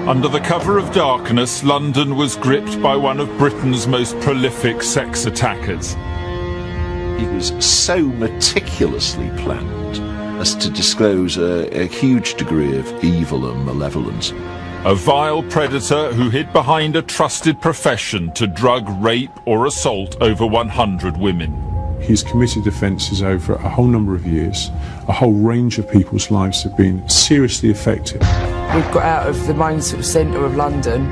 Under the cover of darkness, London was gripped by one of Britain's most prolific sex attackers. It was so meticulously planned as to disclose a huge degree of evil and malevolence. A vile predator who hid behind a trusted profession to drug, rape or assault over 100 women. He's committed offences over a whole number of years. A whole range of people's lives have been seriously affected. We've got out of the main sort of centre of London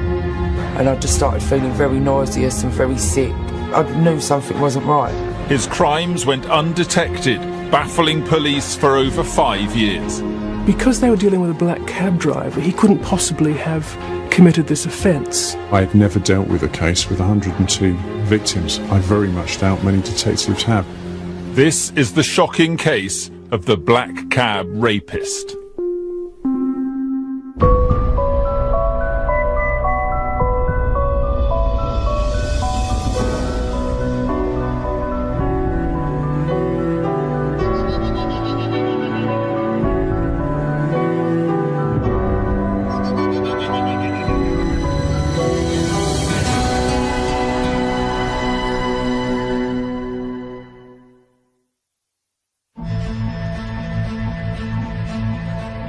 and I just started feeling very nauseous and very sick. I knew something wasn't right. His crimes went undetected, baffling police for over 5 years. Because they were dealing with a black cab driver, he couldn't possibly have committed this offence. I had never dealt with a case with 102 victims. I very much doubt many detectives have. This is the shocking case of the black cab rapist. –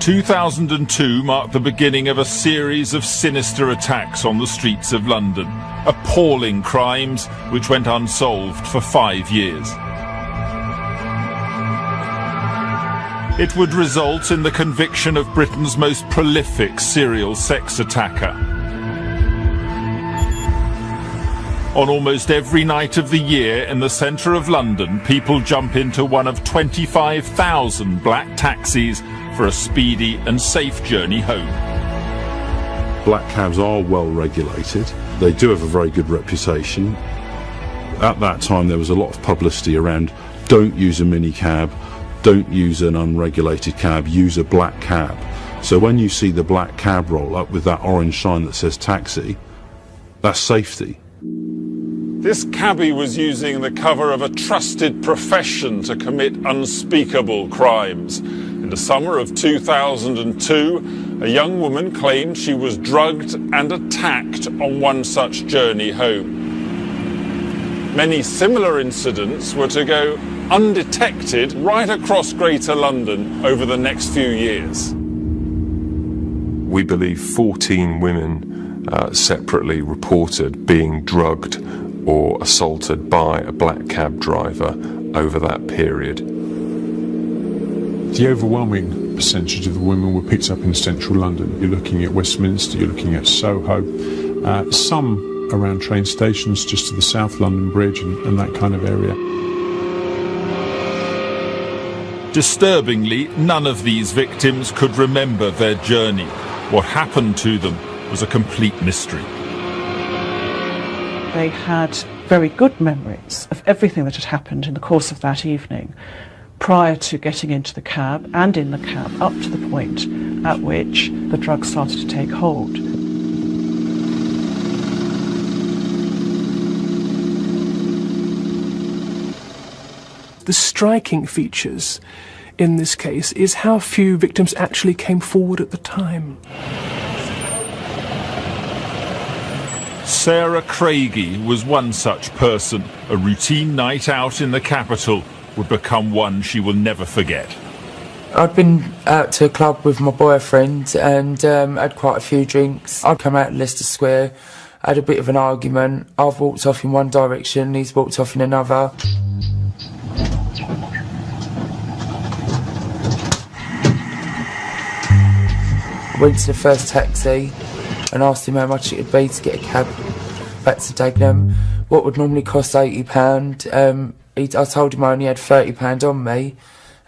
2002 marked the beginning of a series of sinister attacks on the streets of London. Appalling crimes which went unsolved for 5 years. It would result in the conviction of Britain's most prolific serial sex attacker. On almost every night of the year in the centre of London, people jump into one of 25,000 black taxis for a speedy and safe journey home. Black cabs are well regulated. They do have a very good reputation. At that time there was a lot of publicity around don't use a mini cab, don't use an unregulated cab, use a black cab. So when you see the black cab roll up with that orange sign that says taxi, that's safety. This cabbie was using the cover of a trusted profession to commit unspeakable crimes. In the summer of 2002, a young woman claimed she was drugged and attacked on one such journey home. Many similar incidents were to go undetected right across Greater London over the next few years. We believe 14 women separately reported being drugged or assaulted by a black cab driver over that period. The overwhelming percentage of the women were picked up in central London. You're looking at Westminster, you're looking at Soho, some around train stations just to the South London Bridge and that kind of area. Disturbingly, none of these victims could remember their journey. What happened to them was a complete mystery. They had very good memories of everything that had happened in the course of that evening, prior to getting into the cab and in the cab, up to the point at which the drugs started to take hold. The striking features in this case is how few victims actually came forward at the time. Sarah Craigie was one such person. A routine night out in the capital would become one she will never forget. I'd been out to a club with my boyfriend and had quite a few drinks. I'd come out of Leicester Square, had a bit of an argument. I've walked off in one direction, he's walked off in another. I went to the first taxi and asked him how much it would be to get a cab back to Dagenham. What would normally cost £80. I told him I only had £30 on me,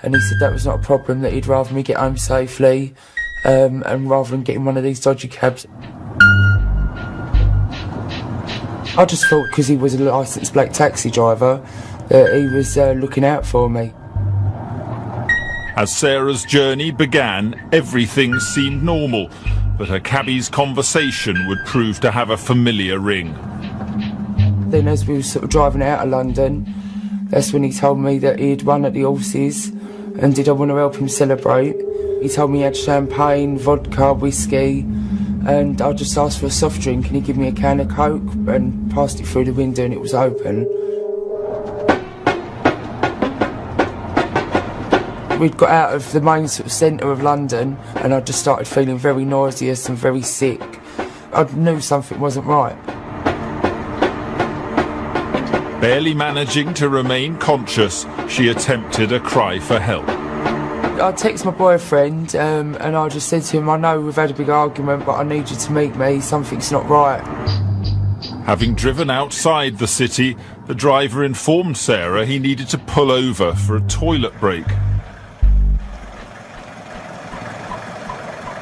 and he said that was not a problem, that he'd rather me get home safely and rather than getting one of these dodgy cabs. I just thought because he was a licensed black taxi driver that he was looking out for me. As Sarah's journey began, everything seemed normal, but her cabbie's conversation would prove to have a familiar ring. Then as we were sort of driving out of London, that's when he told me that he'd won at the horses and did I want to help him celebrate. He told me he had champagne, vodka, whiskey, and I just asked for a soft drink and he gave me a can of Coke and passed it through the window and it was open. We'd got out of the main sort of centre of London and I just started feeling very nauseous and very sick. I knew something wasn't right. Barely managing to remain conscious, she attempted a cry for help. I texted my boyfriend and I just said to him, I know we've had a big argument, but I need you to meet me, something's not right. Having driven outside the city, the driver informed Sarah he needed to pull over for a toilet break.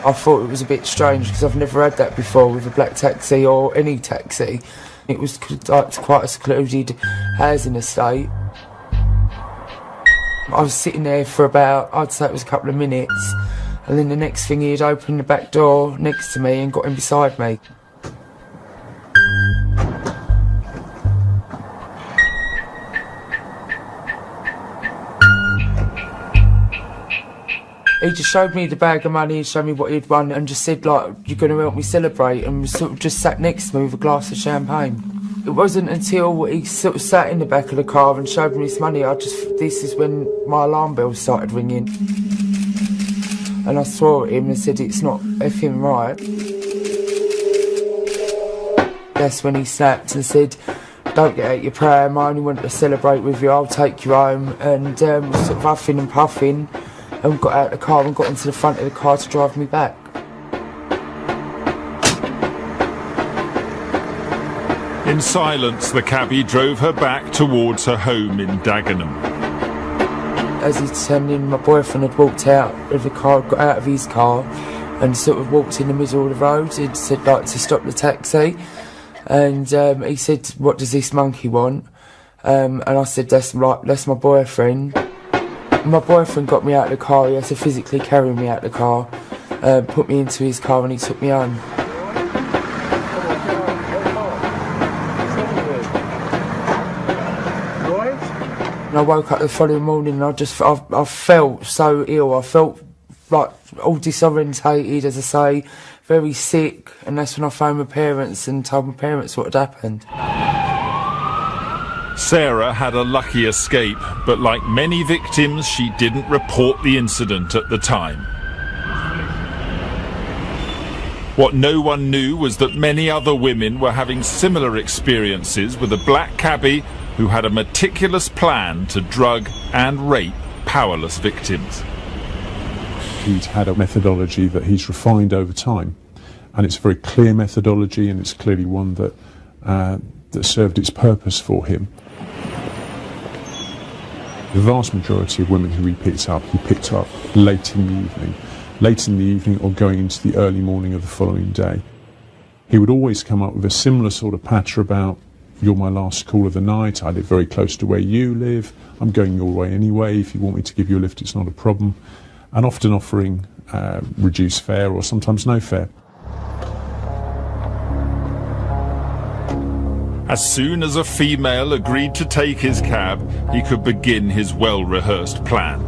I thought it was a bit strange because I've never had that before with a black taxi or any taxi. It was like quite a secluded housing estate. I was sitting there for about, I'd say it was a couple of minutes, and then the next thing he'd opened the back door next to me and got in beside me. He just showed me the bag of money and showed me what he'd won and just said, like, you're going to help me celebrate, and sort of just sat next to me with a glass of champagne. It wasn't until he sort of sat in the back of the car and showed me this money, this is when my alarm bells started ringing. And I swore at him and said, it's not effing right. That's when he snapped and said, don't get out your pram, I only want to celebrate with you, I'll take you home. And was sort of huffing and puffing. And got out of the car and got into the front of the car to drive me back. In silence, the cabbie drove her back towards her home in Dagenham. As he turned in, my boyfriend had walked out of the car, got out of his car and sort of walked in the middle of the road. He'd said, like, to stop the taxi. And he said, what does this monkey want? And I said, that's my boyfriend. My boyfriend got me out of the car. He had to physically carry me out of the car, put me into his car, and he took me home. And I woke up the following morning and I felt so ill. I felt like all disorientated, as I say, very sick, and that's when I phoned my parents and told my parents what had happened. Sarah had a lucky escape, but like many victims, she didn't report the incident at the time. What no one knew was that many other women were having similar experiences with a black cabbie who had a meticulous plan to drug and rape powerless victims. He'd had a methodology that he's refined over time, and it's a very clear methodology, and it's clearly one that served its purpose for him. The vast majority of women who he picked up late in the evening or going into the early morning of the following day. He would always come up with a similar sort of patter about, you're my last call of the night, I live very close to where you live, I'm going your way anyway, if you want me to give you a lift it's not a problem, and often offering reduced fare or sometimes no fare. As soon as a female agreed to take his cab, he could begin his well-rehearsed plan.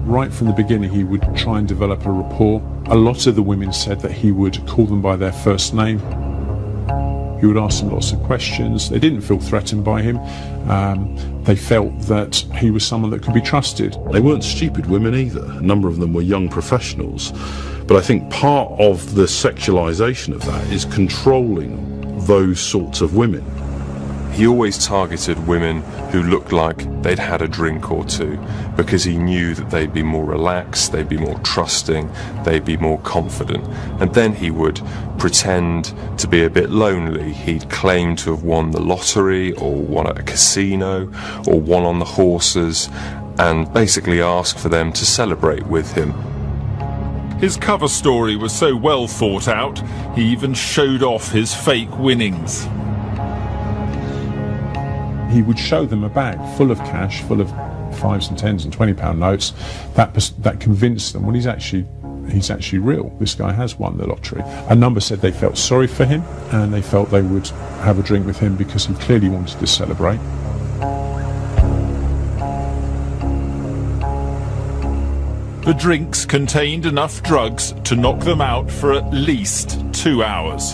Right from the beginning, he would try and develop a rapport. A lot of the women said that he would call them by their first name. He would ask them lots of questions. They didn't feel threatened by him. They felt that he was someone that could be trusted. They weren't stupid women either. A number of them were young professionals. But I think part of the sexualisation of that is controlling those sorts of women. He always targeted women who looked like they'd had a drink or two, because he knew that they'd be more relaxed, they'd be more trusting, they'd be more confident. And then he would pretend to be a bit lonely. He'd claim to have won the lottery or won at a casino or won on the horses, and basically ask for them to celebrate with him. His cover story was so well thought out, he even showed off his fake winnings. He would show them a bag full of cash, full of 5s and 10s and £20 notes. That convinced them, well, he's actually real. This guy has won the lottery. A number said they felt sorry for him, and they felt they would have a drink with him because he clearly wanted to celebrate. The drinks contained enough drugs to knock them out for at least 2 hours.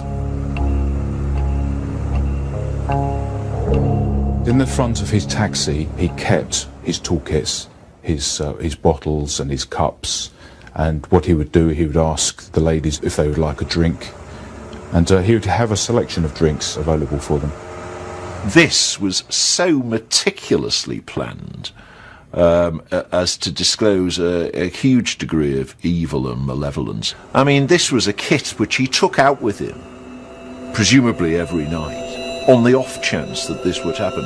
In the front of his taxi, he kept his toolkits, his bottles and his cups, and what he would do, he would ask the ladies if they would like a drink, and he would have a selection of drinks available for them. This was so meticulously planned as to disclose a huge degree of evil and malevolence. I mean, this was a kit which he took out with him, presumably every night, on the off chance that this would happen,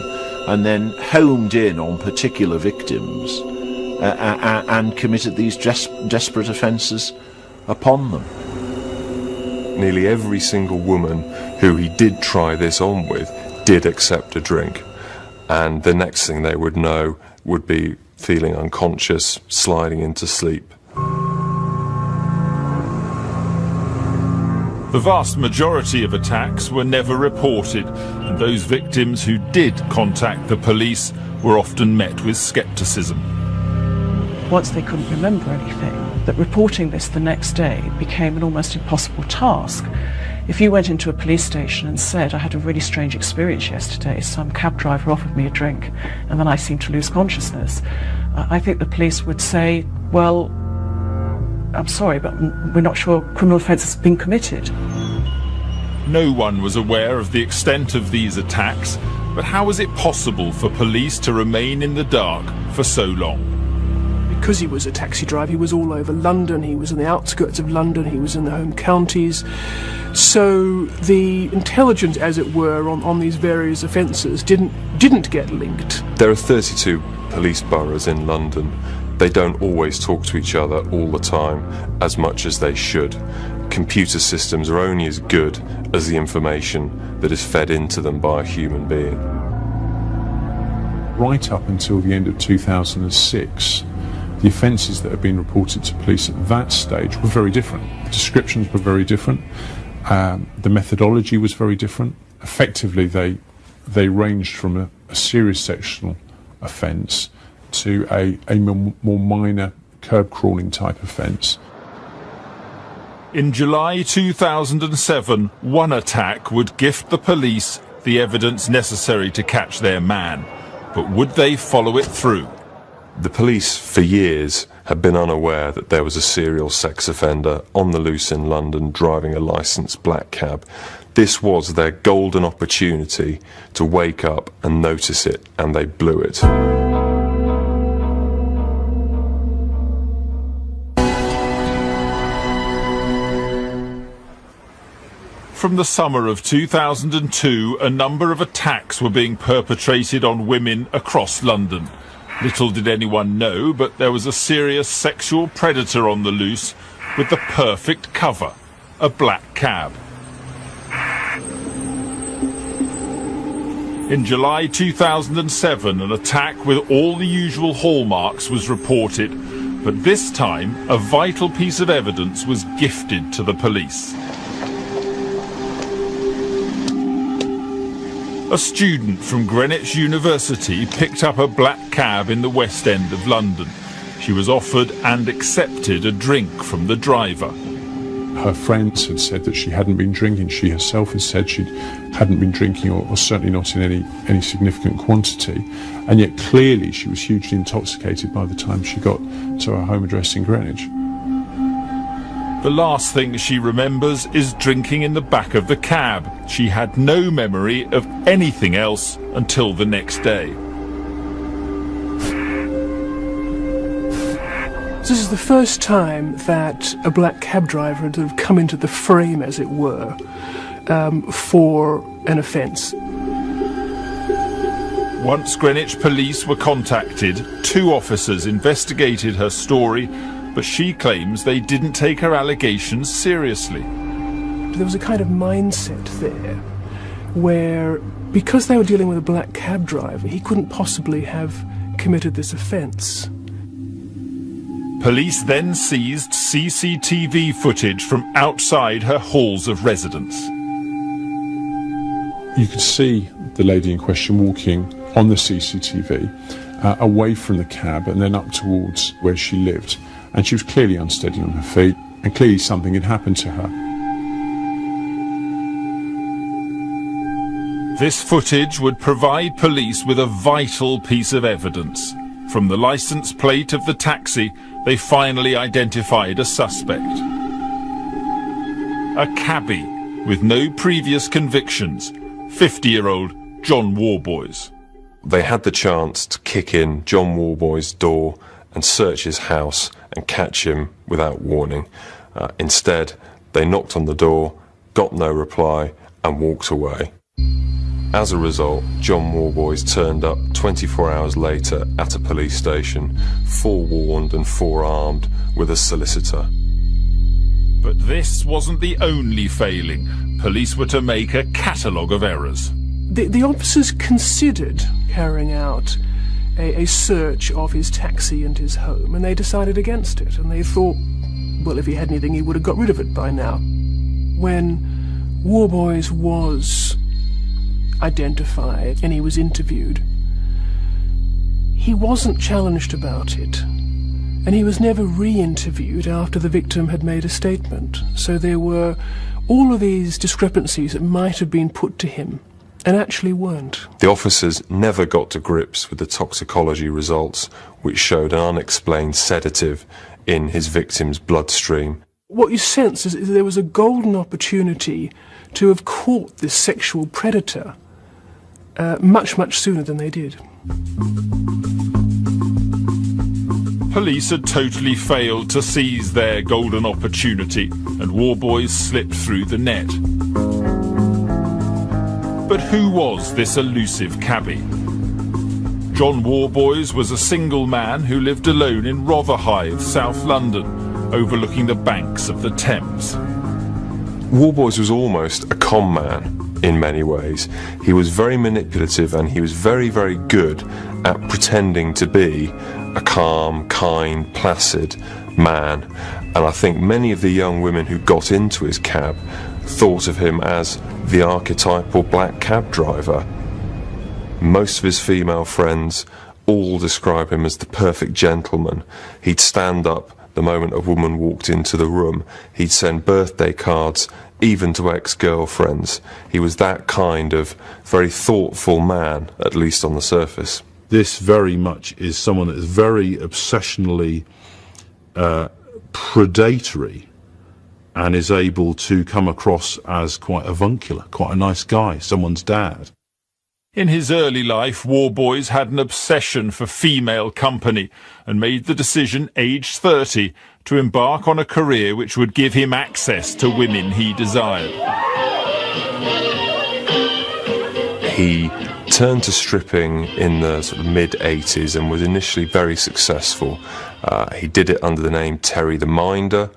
and then homed in on particular victims and committed these desperate offences upon them. Nearly every single woman who he did try this on with did accept a drink, and the next thing they would know would be feeling unconscious, sliding into sleep. The vast majority of attacks were never reported, and those victims who did contact the police were often met with scepticism. Once they couldn't remember anything, that reporting this the next day became an almost impossible task. If you went into a police station and said, I had a really strange experience yesterday, some cab driver offered me a drink and then I seemed to lose consciousness, I think the police would say, well, I'm sorry, but we're not sure a criminal offence has been committed. No one was aware of the extent of these attacks, but how was it possible for police to remain in the dark for so long? Because he was a taxi driver, he was all over London, he was in the outskirts of London, he was in the home counties. So the intelligence, as it were, on these various offences didn't get linked. There are 32 police boroughs in London. They don't always talk to each other all the time as much as they should. Computer systems are only as good as the information that is fed into them by a human being. Right up until the end of 2006, the offences that had been reported to police at that stage were very different. The descriptions were very different. The methodology was very different. Effectively, they ranged from a serious sexual offence to a more minor curb crawling type offence. In July 2007, one attack would gift the police the evidence necessary to catch their man. But would they follow it through? The police, for years, had been unaware that there was a serial sex offender on the loose in London driving a licensed black cab. This was their golden opportunity to wake up and notice it, and they blew it. From the summer of 2002, a number of attacks were being perpetrated on women across London. Little did anyone know, but there was a serious sexual predator on the loose with the perfect cover, a black cab. In July 2007, an attack with all the usual hallmarks was reported, but this time a vital piece of evidence was gifted to the police. A student from Greenwich University picked up a black cab in the West End of London. She was offered and accepted a drink from the driver. Her friends had said that she hadn't been drinking. She herself had said she hadn't been drinking, or certainly not in any significant quantity. And yet clearly she was hugely intoxicated by the time she got to her home address in Greenwich. The last thing she remembers is drinking in the back of the cab. She had no memory of anything else until the next day. This is the first time that a black cab driver had sort of come into the frame, as it were, for an offence. Once Greenwich police were contacted, 2 officers investigated her story, but she claims they didn't take her allegations seriously. There was a kind of mindset there where, because they were dealing with a black cab driver, he couldn't possibly have committed this offence. Police then seized CCTV footage from outside her halls of residence. You could see the lady in question walking on the CCTV away from the cab and then up towards where she lived. and she was clearly unsteady on her feet, and clearly something had happened to her. This footage would provide police with a vital piece of evidence. From the licence plate of the taxi, they finally identified a suspect. A cabbie with no previous convictions, 50-year-old John Worboys. They had the chance to kick in John Worboys' door and search his house and catch him without warning. Instead, they knocked on the door, got no reply, and walked away. As a result, John Worboys turned up 24 hours later at a police station, forewarned and forearmed with a solicitor. But this wasn't the only failing. Police were to make a catalogue of errors. The officers considered carrying out a search of his taxi and his home, and they decided against it. And they thought, well, if he had anything, he would have got rid of it by now. When Worboys was identified and he was interviewed, he wasn't challenged about it. And he was never re-interviewed after the victim had made a statement. So there were all of these discrepancies that might have been put to him and actually weren't. The officers never got to grips with the toxicology results, which showed an unexplained sedative in his victim's bloodstream. What you sense is there was a golden opportunity to have caught this sexual predator much, much sooner than they did. Police had totally failed to seize their golden opportunity, and Worboys slipped through the net. But who was this elusive cabbie? John Worboys was a single man who lived alone in Rotherhithe, South London, overlooking the banks of the Thames. Worboys was almost a con man in many ways. He was very manipulative, and he was very, very good at pretending to be a calm, kind, placid man. And I think many of the young women who got into his cab thought of him as the archetypal black cab driver. Most of his female friends all describe him as the perfect gentleman. He'd stand up the moment a woman walked into the room. He'd send birthday cards even to ex-girlfriends. He was that kind of very thoughtful man, at least on the surface. This very much is someone that is very obsessionally predatory, and is able to come across as quite avuncular, quite a nice guy, someone's dad. In his early life, Worboys had an obsession for female company and made the decision, aged 30, to embark on a career which would give him access to women he desired. He turned to stripping in the sort of mid-80s and was initially very successful. He did it under the name Terry the Minder.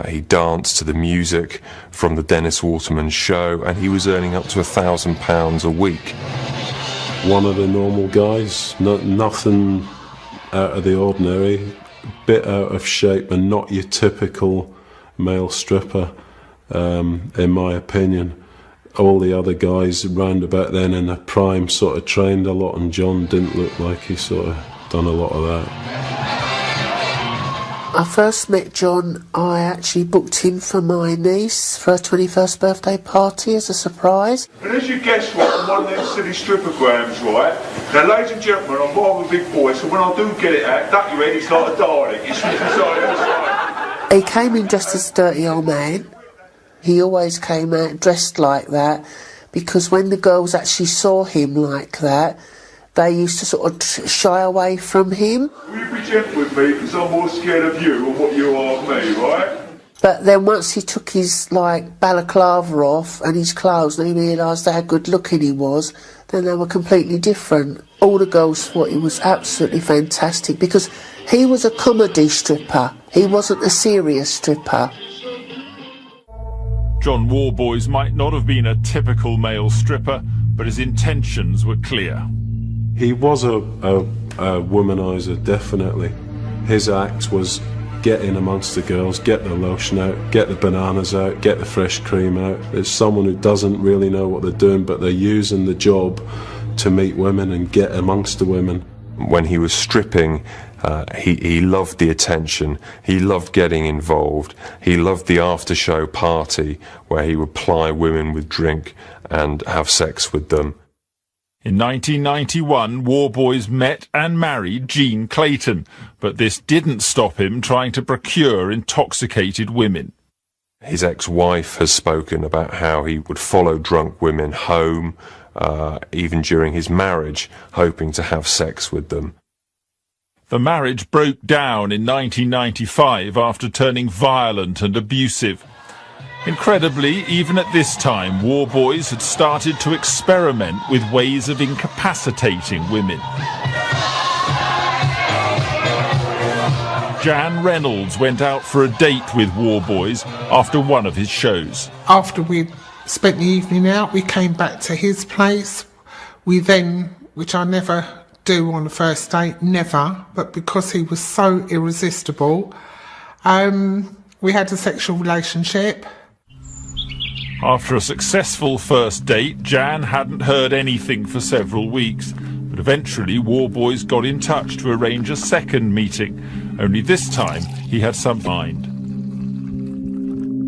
He danced to the music from the Dennis Waterman show, and he was earning up to £1,000 a week. One of the normal guys, nothing out of the ordinary, bit out of shape, and not your typical male stripper, in my opinion. All the other guys round about then in their prime sort of trained a lot, and John didn't look like he sort of done a lot of that. I first met John, I actually booked him for my niece for her 21st birthday party as a surprise. And as you guess what, I'm one of them silly stripograms, right? Now, ladies and gentlemen, I'm rather a big boy, so when I do get it out, duck your head, it's like a darling. It's from the side to the side. He came in dressed as a dirty old man. He always came out dressed like that, because when the girls actually saw him like that, they used to sort of shy away from him. Will you be gentle with me, because I'm more scared of you than what you are of me, right? But then once he took his, balaclava off and his clothes, and he realised how good looking he was, then they were completely different. All the girls thought he was absolutely fantastic, because he was a comedy stripper. He wasn't a serious stripper. John Worboys might not have been a typical male stripper, but his intentions were clear. He was a womanizer, definitely. His act was get in amongst the girls, get the lotion out, get the bananas out, get the fresh cream out. It's someone who doesn't really know what they're doing, but they're using the job to meet women and get amongst the women. When he was stripping He loved the attention, he loved getting involved, he loved the after-show party where he would ply women with drink and have sex with them. In 1991, Worboys met and married Jean Clayton, but this didn't stop him trying to procure intoxicated women. His ex-wife has spoken about how he would follow drunk women home, even during his marriage, hoping to have sex with them. The marriage broke down in 1995 after turning violent and abusive. Incredibly, even at this time, Worboys had started to experiment with ways of incapacitating women. Jan Reynolds went out for a date with Worboys after one of his shows. After we spent the evening out, we came back to his place. We then, which I never do on a first date, never, but because he was so irresistible, we had a sexual relationship. After a successful first date, Jan hadn't heard anything for several weeks, but eventually Worboys got in touch to arrange a second meeting, only this time he had some mind.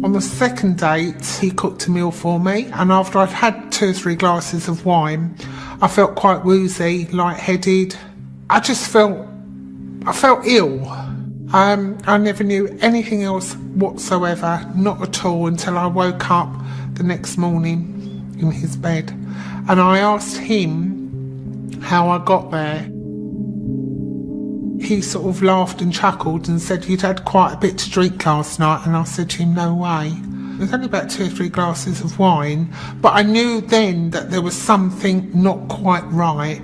On the second date, he cooked a meal for me, and after I'd had 2 or 3 glasses of wine, I felt quite woozy, lightheaded. I felt ill. I never knew anything else whatsoever, not at all, until I woke up the next morning in his bed. And I asked him how I got there. He sort of laughed and chuckled and said, "You'd had quite a bit to drink last night." And I said to him, "No way." It was only about 2 or 3 glasses of wine, but I knew then that there was something not quite right.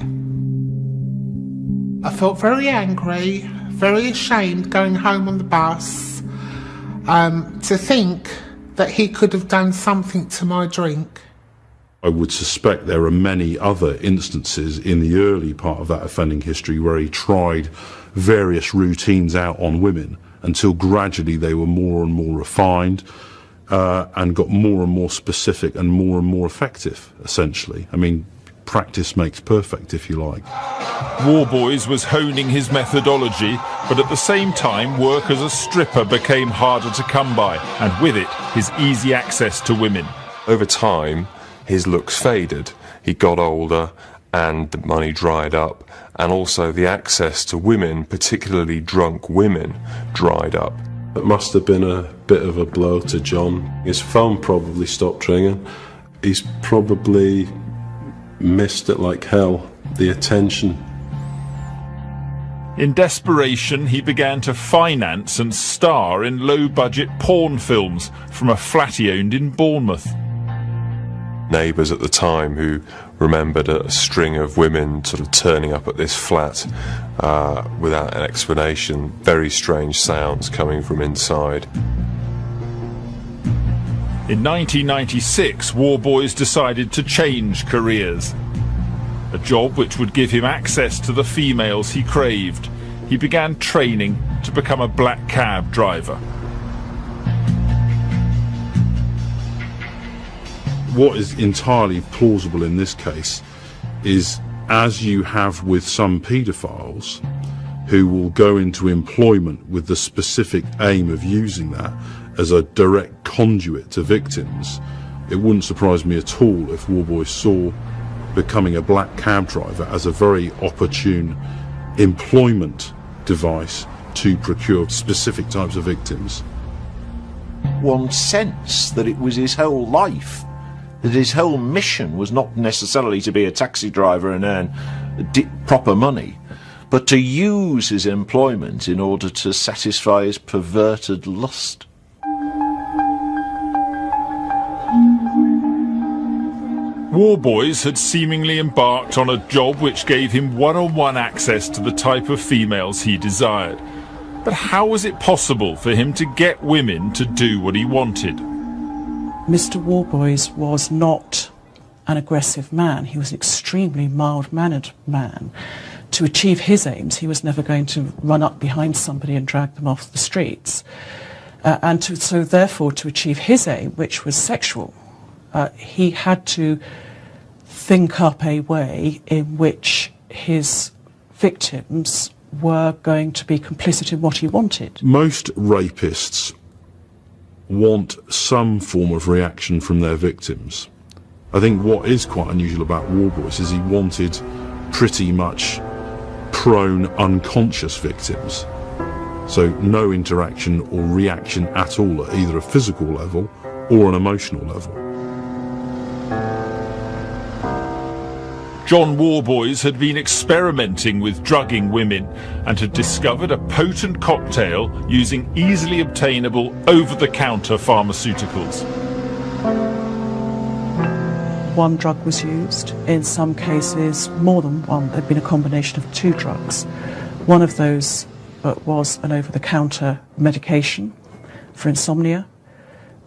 I felt very angry, very ashamed going home on the bus, to think that he could have done something to my drink. I would suspect there are many other instances in the early part of that offending history where he tried various routines out on women until gradually they were more and more refined and got more and more specific and more effective, essentially. I mean, practice makes perfect, if you like. Worboys was honing his methodology, but at the same time work as a stripper became harder to come by, and with it his easy access to women. Over time, his looks faded. He got older and the money dried up, and also the access to women, particularly drunk women, dried up. It must have been a bit of a blow to John. His phone probably stopped ringing. He's probably missed it like hell, the attention. In desperation, he began to finance and star in low-budget porn films from a flat he owned in Bournemouth. Neighbours at the time who remembered a string of women sort of turning up at this flat without an explanation, very strange sounds coming from inside. In 1996, Worboys decided to change careers. A job which would give him access to the females he craved. He began training to become a black cab driver. What is entirely plausible in this case is, as you have with some paedophiles who will go into employment with the specific aim of using that as a direct conduit to victims, it wouldn't surprise me at all if Worboys saw becoming a black cab driver as a very opportune employment device to procure specific types of victims. One sensed that it was his whole life, that his whole mission was not necessarily to be a taxi driver and earn proper money, but to use his employment in order to satisfy his perverted lust. Worboys had seemingly embarked on a job which gave him one-on-one access to the type of females he desired. But how was it possible for him to get women to do what he wanted? Mr. Worboys was not an aggressive man. He was an extremely mild-mannered man. To achieve his aims, he was never going to run up behind somebody and drag them off the streets. So therefore, to achieve his aim, which was sexual, he had to think up a way in which his victims were going to be complicit in what he wanted. Most rapists want some form of reaction from their victims. I think what is quite unusual about Worboys is he wanted pretty much prone, unconscious victims. So no interaction or reaction at all at either a physical level or an emotional level. John Worboys had been experimenting with drugging women and had discovered a potent cocktail using easily obtainable over-the-counter pharmaceuticals. One drug was used. In some cases, more than one. There'd been a combination of 2 drugs. One of those was an over-the-counter medication for insomnia.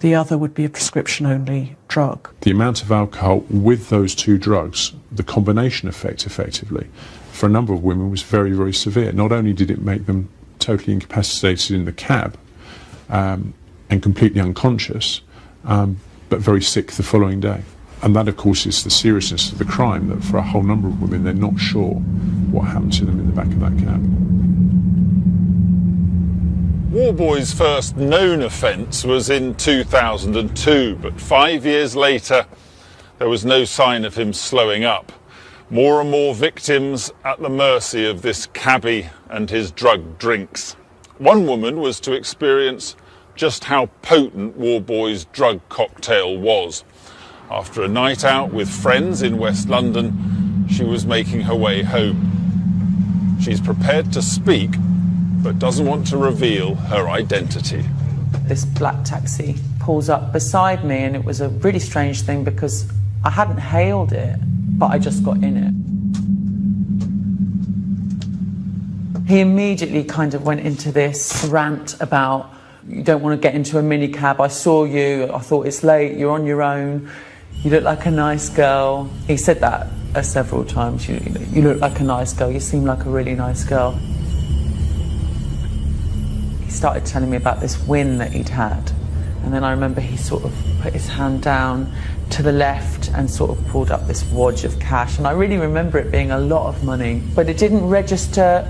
The other would be a prescription-only drug. The amount of alcohol with those 2 drugs, the combination effect effectively, for a number of women was very, very severe. Not only did it make them totally incapacitated in the cab and completely unconscious, but very sick the following day. And that, of course, is the seriousness of the crime, that for a whole number of women, they're not sure what happened to them in the back of that cab. Worboys' first known offence was in 2002, but 5 years later, there was no sign of him slowing up. More and more victims at the mercy of this cabbie and his drugged drinks. One woman was to experience just how potent Worboys' drug cocktail was. After a night out with friends in West London, she was making her way home. She's prepared to speak, but doesn't want to reveal her identity. This black taxi pulls up beside me, and it was a really strange thing because I hadn't hailed it, but I just got in it. He immediately kind of went into this rant about, you don't want to get into a minicab, I saw you, I thought it's late, you're on your own, you look like a nice girl. He said that several times, you look like a nice girl, you seem like a really nice girl. He started telling me about this win that he'd had, and then I remember he sort of put his hand down to the left and sort of pulled up this wad of cash, and I really remember it being a lot of money, but it didn't register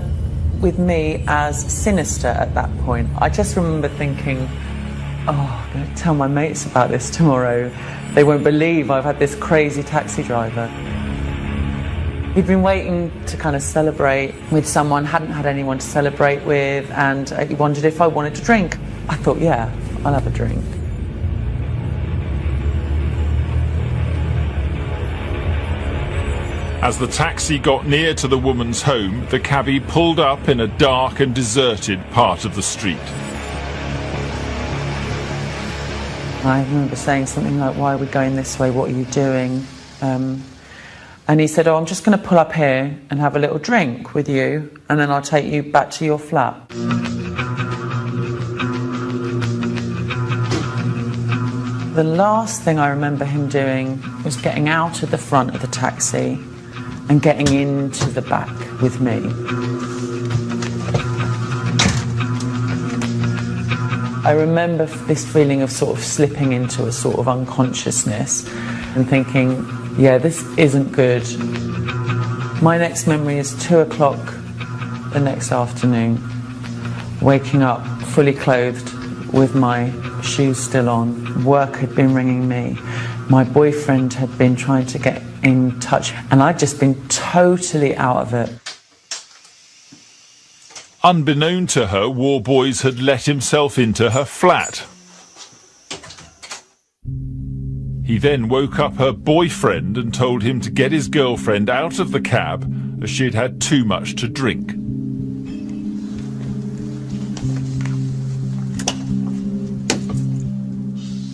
with me as sinister at that point. I just remember thinking, oh, I'm going to tell my mates about this tomorrow. They won't believe I've had this crazy taxi driver. He'd been waiting to kind of celebrate with someone, hadn't had anyone to celebrate with, and he wondered if I wanted to drink. I thought, yeah, I'll have a drink. As the taxi got near to the woman's home, the cabbie pulled up in a dark and deserted part of the street. I remember saying something like, why are we going this way, what are you doing? And he said, oh, I'm just going to pull up here and have a little drink with you, and then I'll take you back to your flat. The last thing I remember him doing was getting out of the front of the taxi and getting into the back with me. I remember this feeling of sort of slipping into a sort of unconsciousness and thinking, yeah, this isn't good. My next memory is 2 o'clock the next afternoon, waking up fully clothed with my shoes still on. Work had been ringing me. My boyfriend had been trying to get in touch, and I'd just been totally out of it. Unbeknown to her, Worboys had let himself into her flat. He then woke up her boyfriend and told him to get his girlfriend out of the cab as she'd had too much to drink.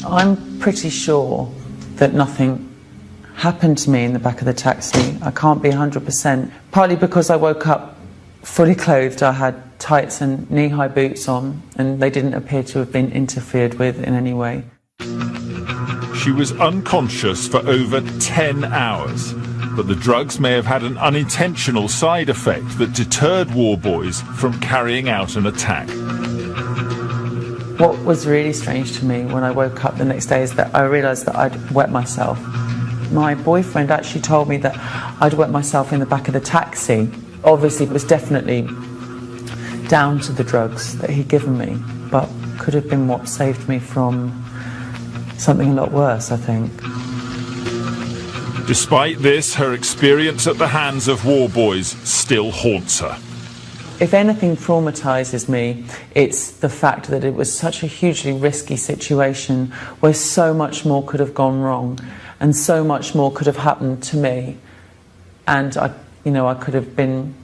I'm pretty sure that nothing happened to me in the back of the taxi. I can't be 100%. Partly because I woke up fully clothed. I had tights and knee-high boots on, and they didn't appear to have been interfered with in any way. She was unconscious for over 10 hours, but the drugs may have had an unintentional side effect that deterred Worboys from carrying out an attack. What was really strange to me when I woke up the next day is that I realised that I'd wet myself. My boyfriend actually told me that I'd wet myself in the back of the taxi. Obviously, it was definitely down to the drugs that he'd given me, but could have been what saved me from something a lot worse, I think. Despite this, her experience at the hands of Worboys still haunts her. If anything traumatises me, it's the fact that it was such a hugely risky situation where so much more could have gone wrong and so much more could have happened to me. And I could have been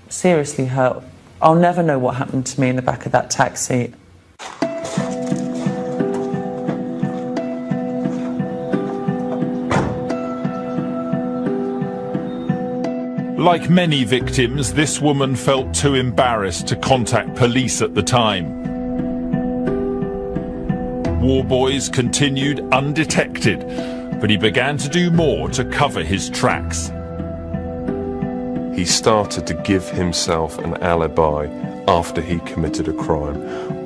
seriously hurt. I'll never know what happened to me in the back of that taxi. Like many victims, this woman felt too embarrassed to contact police at the time. Worboys continued undetected, but he began to do more to cover his tracks. He started to give himself an alibi after he committed a crime.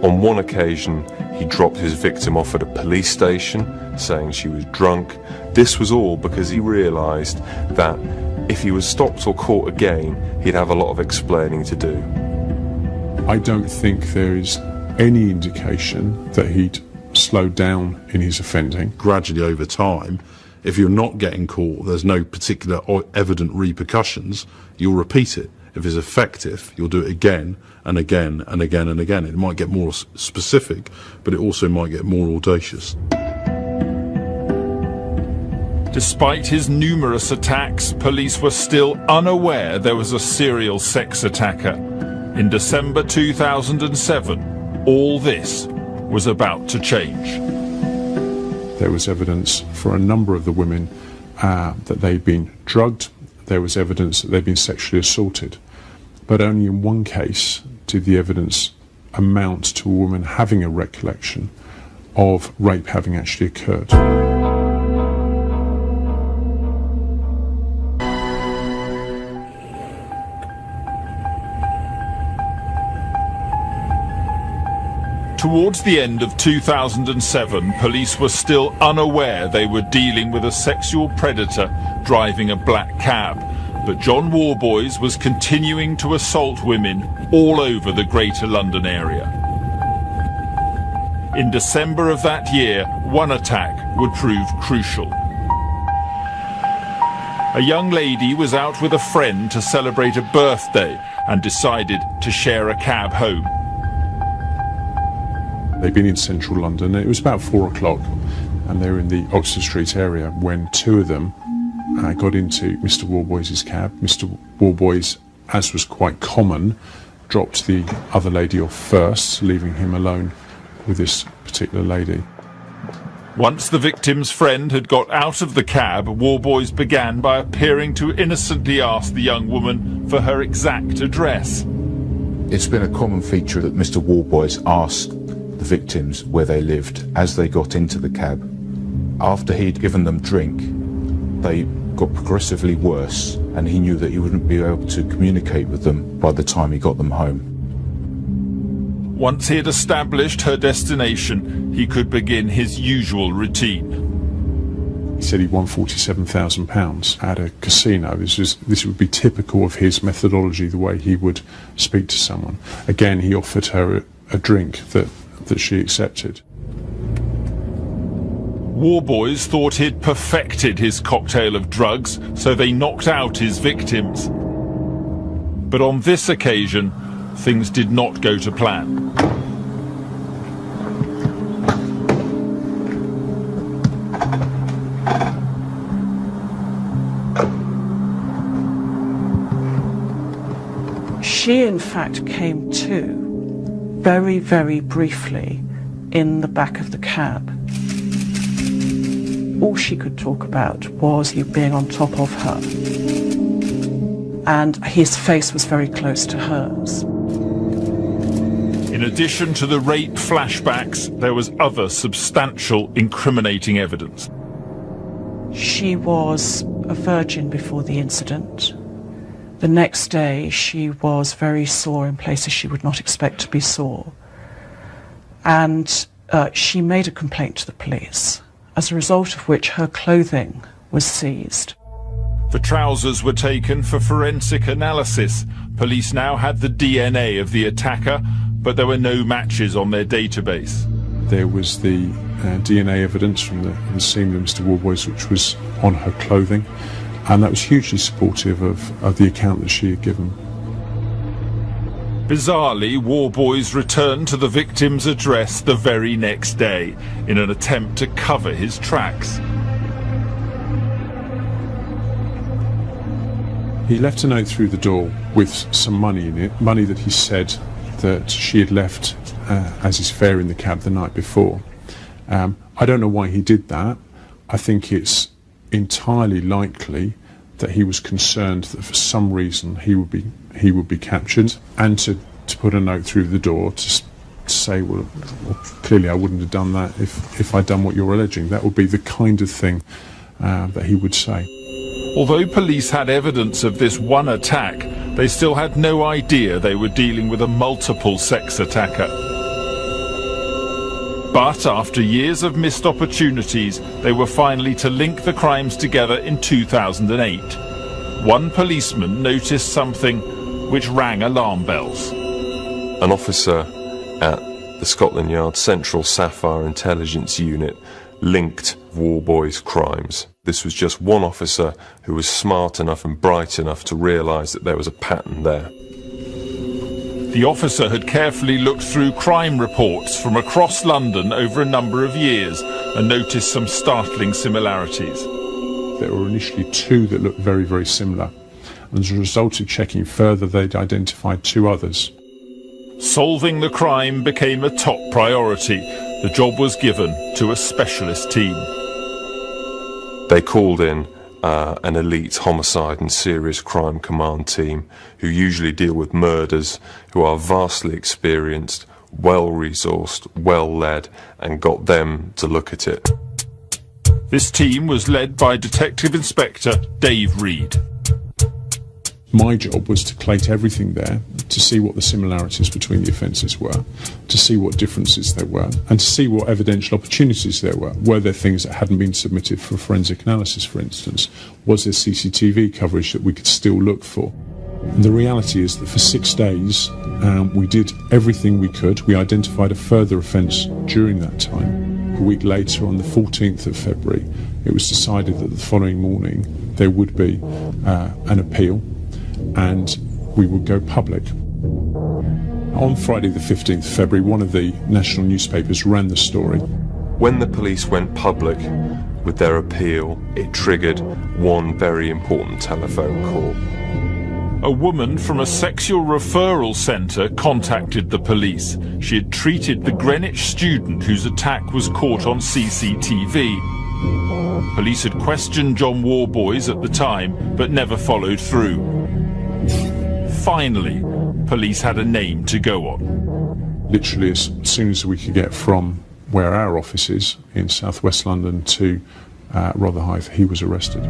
On one occasion, he dropped his victim off at a police station, saying she was drunk. This was all because he realised that if he was stopped or caught again, he'd have a lot of explaining to do. I don't think there is any indication that he'd slowed down in his offending. Gradually over time, if you're not getting caught, there's no particular or evident repercussions, you'll repeat it. If it's effective, you'll do it again and again and again and again. It might get more specific, but it also might get more audacious. Despite his numerous attacks, police were still unaware there was a serial sex attacker. In December 2007, all this was about to change. There was evidence for a number of the women that they'd been drugged. There was evidence that they'd been sexually assaulted. But only in one case did the evidence amount to a woman having a recollection of rape having actually occurred. Towards the end of 2007, police were still unaware they were dealing with a sexual predator driving a black cab. But John Worboys was continuing to assault women all over the Greater London area. In December of that year, one attack would prove crucial. A young lady was out with a friend to celebrate a birthday and decided to share a cab home. They'd been in central London. It was about 4 o'clock and they were in the Oxford Street area when two of them got into Mr. Worboys' cab. Mr. Worboys, as was quite common, dropped the other lady off first, leaving him alone with this particular lady. Once the victim's friend had got out of the cab, Worboys began by appearing to innocently ask the young woman for her exact address. It's been a common feature that Mr. Worboys asked the victims where they lived as they got into the cab. After he'd given them drink, they got progressively worse, and he knew that he wouldn't be able to communicate with them by the time he got them home. Once he had established her destination, he could begin his usual routine. He said he won £47,000 at a casino. This would be typical of his methodology, the way he would speak to someone. Again, he offered her a drink that she accepted. Worboys thought he'd perfected his cocktail of drugs, so they knocked out his victims. But on this occasion, things did not go to plan. She, in fact, came to very, very briefly in the back of the cab. All she could talk about was you being on top of her. And his face was very close to hers. In addition to the rape flashbacks, there was other substantial incriminating evidence. She was a virgin before the incident. The next day, she was very sore in places she would not expect to be sore. And she made a complaint to the police, as a result of which her clothing was seized. The trousers were taken for forensic analysis. Police now had the DNA of the attacker, but there were no matches on their database. There was the DNA evidence from the scene of Mr. Worboys, which was on her clothing, and that was hugely supportive of the account that she had given. Bizarrely, Worboys returned to the victim's address the very next day in an attempt to cover his tracks. He left a note through the door with some money in it, money that he said that she had left as his fare in the cab the night before. I don't know why he did that. I think it's entirely likely that he was concerned that for some reason he would be captured, and to put a note through the door to say, well, clearly I wouldn't have done that if I'd done what you're alleging. That would be the kind of thing that he would say. Although police had evidence of this one attack, they still had no idea they were dealing with a multiple sex attacker. But after years of missed opportunities, they were finally to link the crimes together in 2008. One policeman noticed something which rang alarm bells. An officer at the Scotland Yard Central Sapphire Intelligence Unit linked Worboys' crimes. This was just one officer who was smart enough and bright enough to realise that there was a pattern there. The officer had carefully looked through crime reports from across London over a number of years and noticed some startling similarities. There were initially two that looked very, very similar, and as a result of checking further, they'd identified two others. Solving the crime became a top priority. The job was given to a specialist team. They called in an elite homicide and serious crime command team who usually deal with murders, who are vastly experienced, well-resourced, well-led, and got them to look at it. This team was led by Detective Inspector Dave Reed. My job was to collate everything there, to see what the similarities between the offences were, to see what differences there were, and to see what evidential opportunities there were. Were there things that hadn't been submitted for forensic analysis, for instance? Was there CCTV coverage that we could still look for? And the reality is that for 6 days, we did everything we could. We identified a further offence during that time. A week later, on the 14th of February, it was decided that the following morning there would be an appeal, and we would go public. On Friday the 15th of February, one of the national newspapers ran the story. When the police went public with their appeal, it triggered one very important telephone call. A woman from a sexual referral centre contacted the police. She had treated the Greenwich student whose attack was caught on CCTV. Police had questioned John Worboys at the time, but never followed through. Finally, police had a name to go on. Literally as soon as we could get from where our office is in southwest London to Rotherhithe, he was arrested.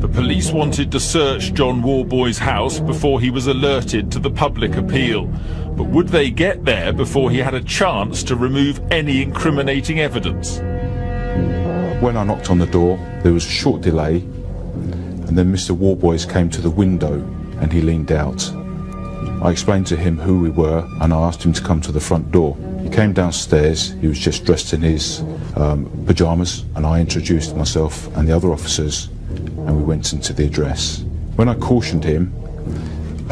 The police wanted to search John Worboys' house before he was alerted to the public appeal. But would they get there before he had a chance to remove any incriminating evidence? When I knocked on the door, there was a short delay, and then Mr. Worboys came to the window and he leaned out. I explained to him who we were and I asked him to come to the front door. He came downstairs, he was just dressed in his pyjamas, and I introduced myself and the other officers, and we went into the address. When I cautioned him,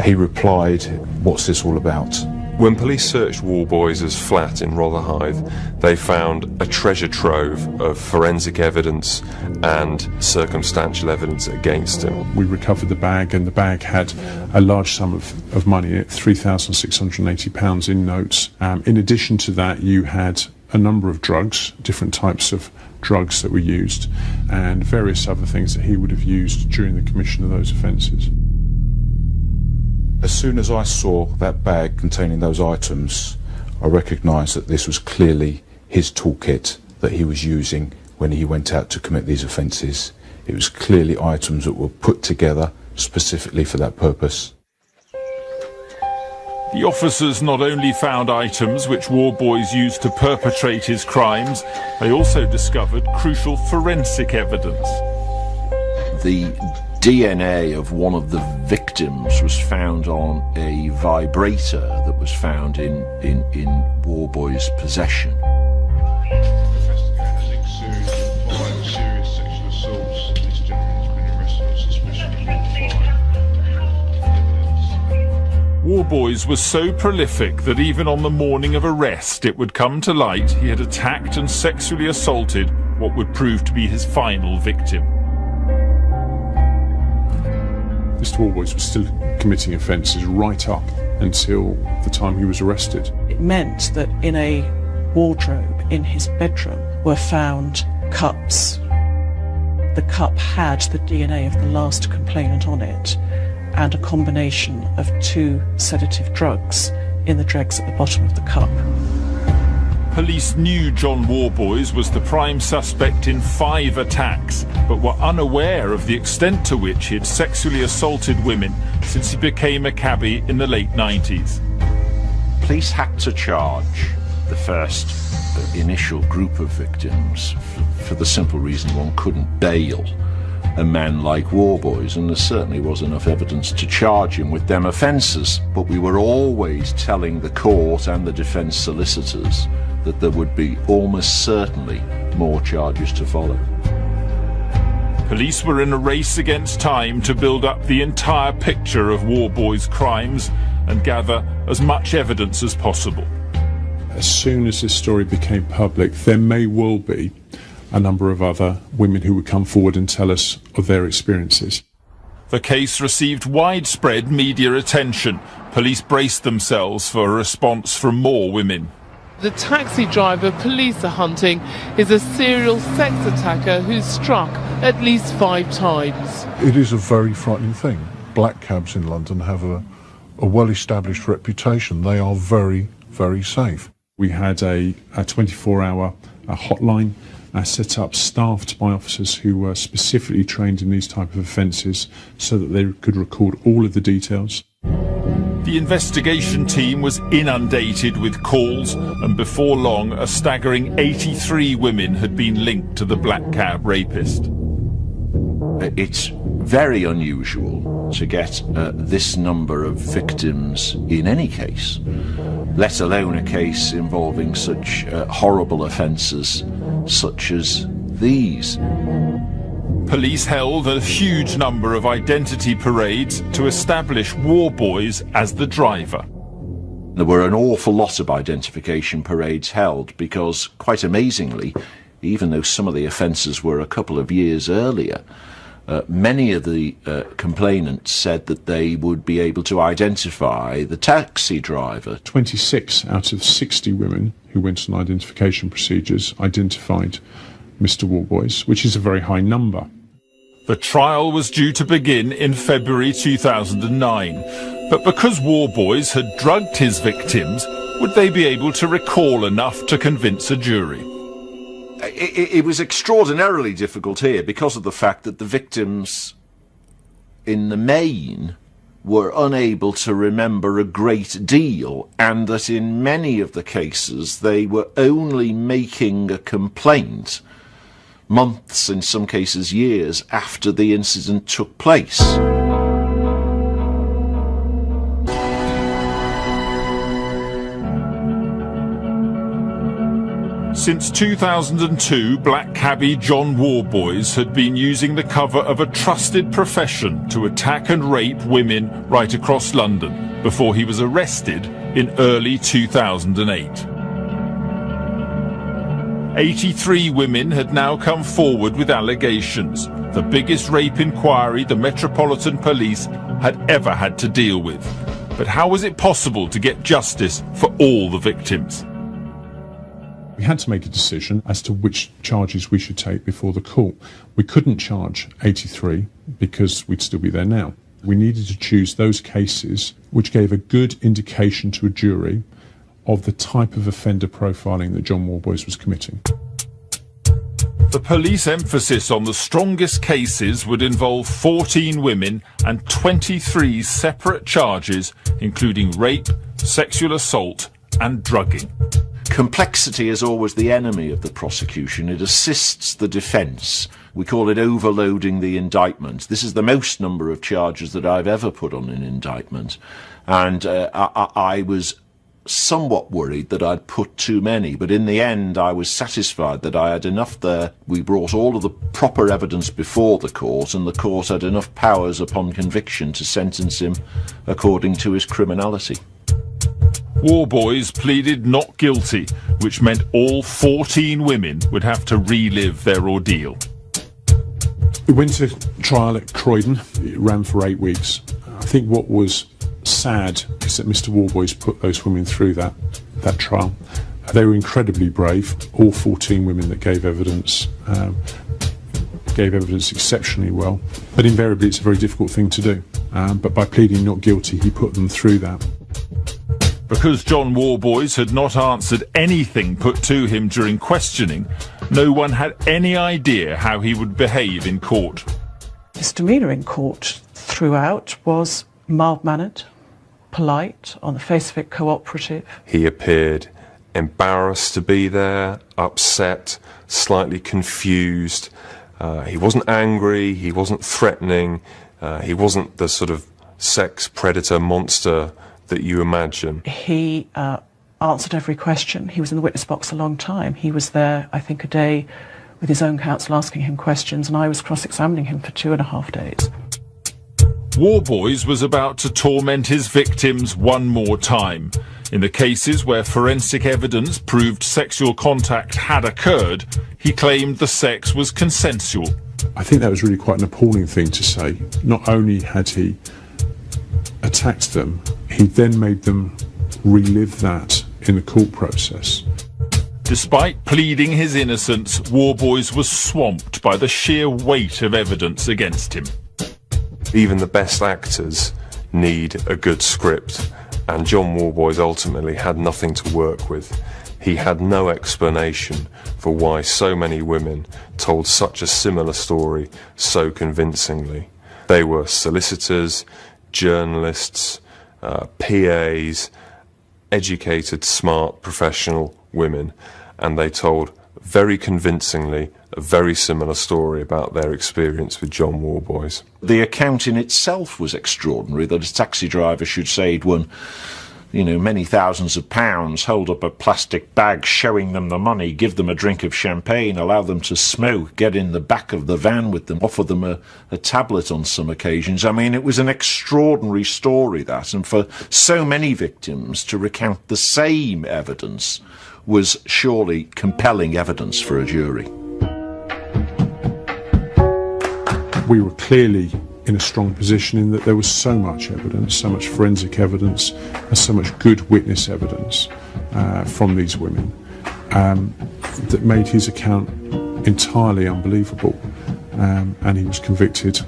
he replied, "What's this all about?" When police searched Worboys' flat in Rotherhithe, they found a treasure trove of forensic evidence and circumstantial evidence against him. We recovered the bag, and the bag had a large sum of money in it, £3,680 in notes. In addition to that, you had a number of drugs, different types of drugs that were used, and various other things that he would have used during the commission of those offences. As soon as I saw that bag containing those items, I recognised that this was clearly his toolkit that he was using when he went out to commit these offences. It was clearly items that were put together specifically for that purpose. The officers not only found items which Worboys used to perpetrate his crimes, they also discovered crucial forensic evidence. the DNA of one of the victims was found on a vibrator that was found in Worboys' possession. Worboys was so prolific that even on the morning of arrest it would come to light he had attacked and sexually assaulted what would prove to be his final victim. Mr. Worboys was still committing offences right up until the time he was arrested. It meant that in a wardrobe in his bedroom were found cups. The cup had the DNA of the last complainant on it, and a combination of 2 sedative drugs in the dregs at the bottom of the cup. Police knew John Worboys was the prime suspect in 5 attacks, but were unaware of the extent to which he had sexually assaulted women since he became a cabbie in the late 90s. Police had to charge the first initial group of victims for the simple reason one couldn't bail a man like Worboys, and there certainly was enough evidence to charge him with them offences. But we were always telling the court and the defence solicitors that there would be almost certainly more charges to follow. Police were in a race against time to build up the entire picture of Worboys' crimes and gather as much evidence as possible. As soon as this story became public, there may well be a number of other women who would come forward and tell us of their experiences. The case received widespread media attention. Police braced themselves for a response from more women. The taxi driver police are hunting is a serial sex attacker who's struck at least 5 times. It is a very frightening thing. Black cabs in London have a well-established reputation. They are very, very safe. We had a 24-hour hotline set up, staffed by officers who were specifically trained in these type of offences so that they could record all of the details. The investigation team was inundated with calls, and before long a staggering 83 women had been linked to the black cab rapist. It's very unusual to get this number of victims in any case, let alone a case involving such horrible offences such as these. Police held a huge number of identity parades to establish Worboys as the driver. There were an awful lot of identification parades held because, quite amazingly, even though some of the offences were a couple of years earlier, many of the complainants said that they would be able to identify the taxi driver. 26 out of 60 women who went on identification procedures identified Mr. Worboys, which is a very high number. The trial was due to begin in February 2009, but because Worboys had drugged his victims, would they be able to recall enough to convince a jury? It was extraordinarily difficult here because of the fact that the victims, in the main, were unable to remember a great deal, and that in many of the cases they were only making a complaint months, in some cases years, after the incident took place. Since 2002, black cabbie John Worboys had been using the cover of a trusted profession to attack and rape women right across London before he was arrested in early 2008. 83 women had now come forward with allegations, the biggest rape inquiry the Metropolitan Police had ever had to deal with. But how was it possible to get justice for all the victims? We had to make a decision as to which charges we should take before the court. We couldn't charge 83 because we'd still be there now. We needed to choose those cases which gave a good indication to a jury of the type of offender profiling that John Worboys was committing. The police emphasis on the strongest cases would involve 14 women and 23 separate charges, including rape, sexual assault and drugging. Complexity is always the enemy of the prosecution. It assists the defence. We call it overloading the indictment. This is the most number of charges that I've ever put on an indictment. And I was somewhat worried that I'd put too many, but in the end I was satisfied that I had enough there. We brought all of the proper evidence before the court, and the court had enough powers upon conviction to sentence him according to his criminality. Worboys pleaded not guilty, which meant all 14 women would have to relive their ordeal. We went to trial at Croydon. It ran for 8 weeks. I think what was sad is that Mr. Worboys put those women through that trial. They were incredibly brave. All 14 women that gave evidence exceptionally well. But invariably it's a very difficult thing to do. But by pleading not guilty, he put them through that. Because John Worboys had not answered anything put to him during questioning, no one had any idea how he would behave in court. His demeanour in court throughout was mild-mannered, polite, on the face of it cooperative. He appeared embarrassed to be there, upset, slightly confused. He wasn't angry, he wasn't threatening, he wasn't the sort of sex predator monster that you imagine. He answered every question. He was in the witness box a long time. He was there, I think, a day with his own counsel asking him questions, and I was cross-examining him for 2.5 days. Worboys was about to torment his victims one more time. In the cases where forensic evidence proved sexual contact had occurred, he claimed the sex was consensual. I think that was really quite an appalling thing to say. Not only had he attacked them, he then made them relive that in the court process. Despite pleading his innocence, Worboys was swamped by the sheer weight of evidence against him. Even the best actors need a good script, and John Worboys ultimately had nothing to work with. He had no explanation for why so many women told such a similar story so convincingly. They were solicitors, journalists, PAs, educated, smart, professional women, and they told very convincingly a very similar story about their experience with John Worboys. The account in itself was extraordinary, that a taxi driver should say he'd won, many thousands of pounds, hold up a plastic bag showing them the money, give them a drink of champagne, allow them to smoke, get in the back of the van with them, offer them a tablet on some occasions. I mean, it was an extraordinary story, that, and for so many victims to recount the same evidence was surely compelling evidence for a jury. We were clearly in a strong position in that there was so much evidence, so much forensic evidence, and so much good witness evidence from these women that made his account entirely unbelievable, and he was convicted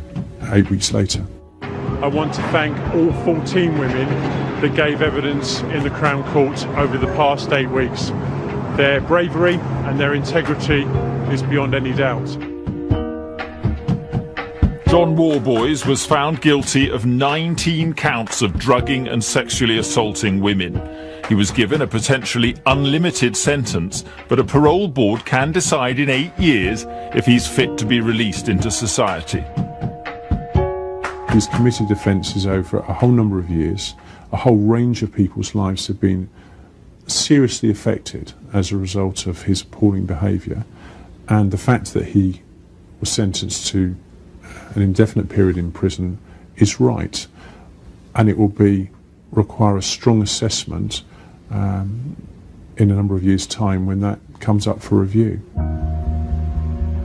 8 weeks later. I want to thank all 14 women that gave evidence in the Crown Court over the past 8 weeks. Their bravery and their integrity is beyond any doubt. John Worboys was found guilty of 19 counts of drugging and sexually assaulting women. He was given a potentially unlimited sentence, but a parole board can decide in 8 years if he's fit to be released into society. He's committed offences over a whole number of years. A whole range of people's lives have been seriously affected as a result of his appalling behaviour, and the fact that he was sentenced to an indefinite period in prison is right, and it will require a strong assessment in a number of years' time when that comes up for review.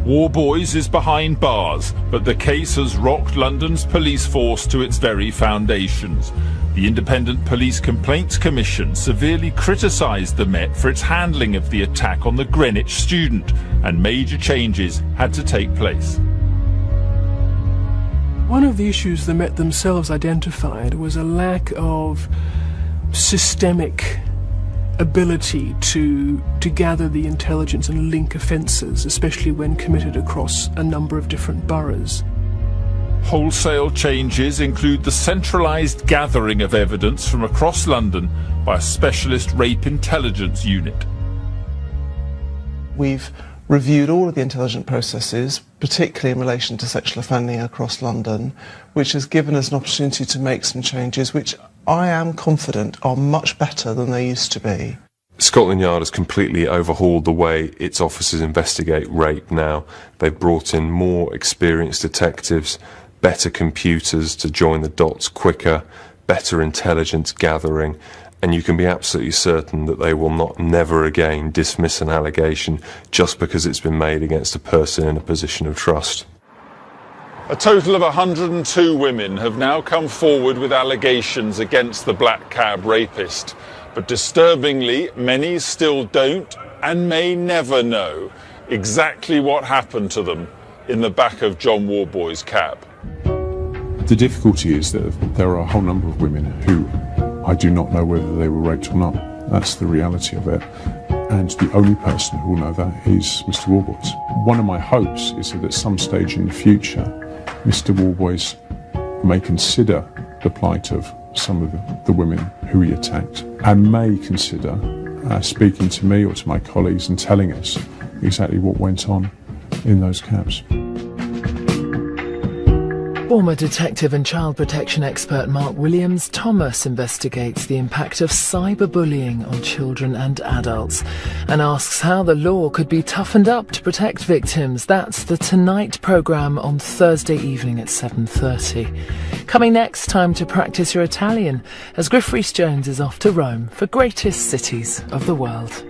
Worboys is behind bars, but the case has rocked London's police force to its very foundations. The Independent Police Complaints Commission severely criticised the Met for its handling of the attack on the Greenwich student, and major changes had to take place. One of the issues the Met themselves identified was a lack of systemic ability to gather the intelligence and link offences, especially when committed across a number of different boroughs. Wholesale changes include the centralised gathering of evidence from across London by a specialist rape intelligence unit. We've reviewed all of the intelligence processes, particularly in relation to sexual offending across London, which has given us an opportunity to make some changes which I am confident are much better than they used to be. Scotland Yard has completely overhauled the way its officers investigate rape now. They've brought in more experienced detectives, better computers to join the dots quicker, better intelligence gathering, and you can be absolutely certain that they will not never again dismiss an allegation just because it's been made against a person in a position of trust. A total of 102 women have now come forward with allegations against the black cab rapist. But disturbingly, many still don't and may never know exactly what happened to them in the back of John Worboys' cab. The difficulty is that there are a whole number of women who I do not know whether they were raped or not. That's the reality of it. And the only person who will know that is Mr. Worboys. One of my hopes is that at some stage in the future, Mr. Worboys may consider the plight of some of the women who he attacked and may consider speaking to me or to my colleagues and telling us exactly what went on in those cabs. Former detective and child protection expert Mark Williams-Thomas investigates the impact of cyberbullying on children and adults and asks how the law could be toughened up to protect victims. That's the Tonight programme on Thursday evening at 7:30. Coming next, time to practice your Italian as Griff Rhys-Jones is off to Rome for Greatest Cities of the World.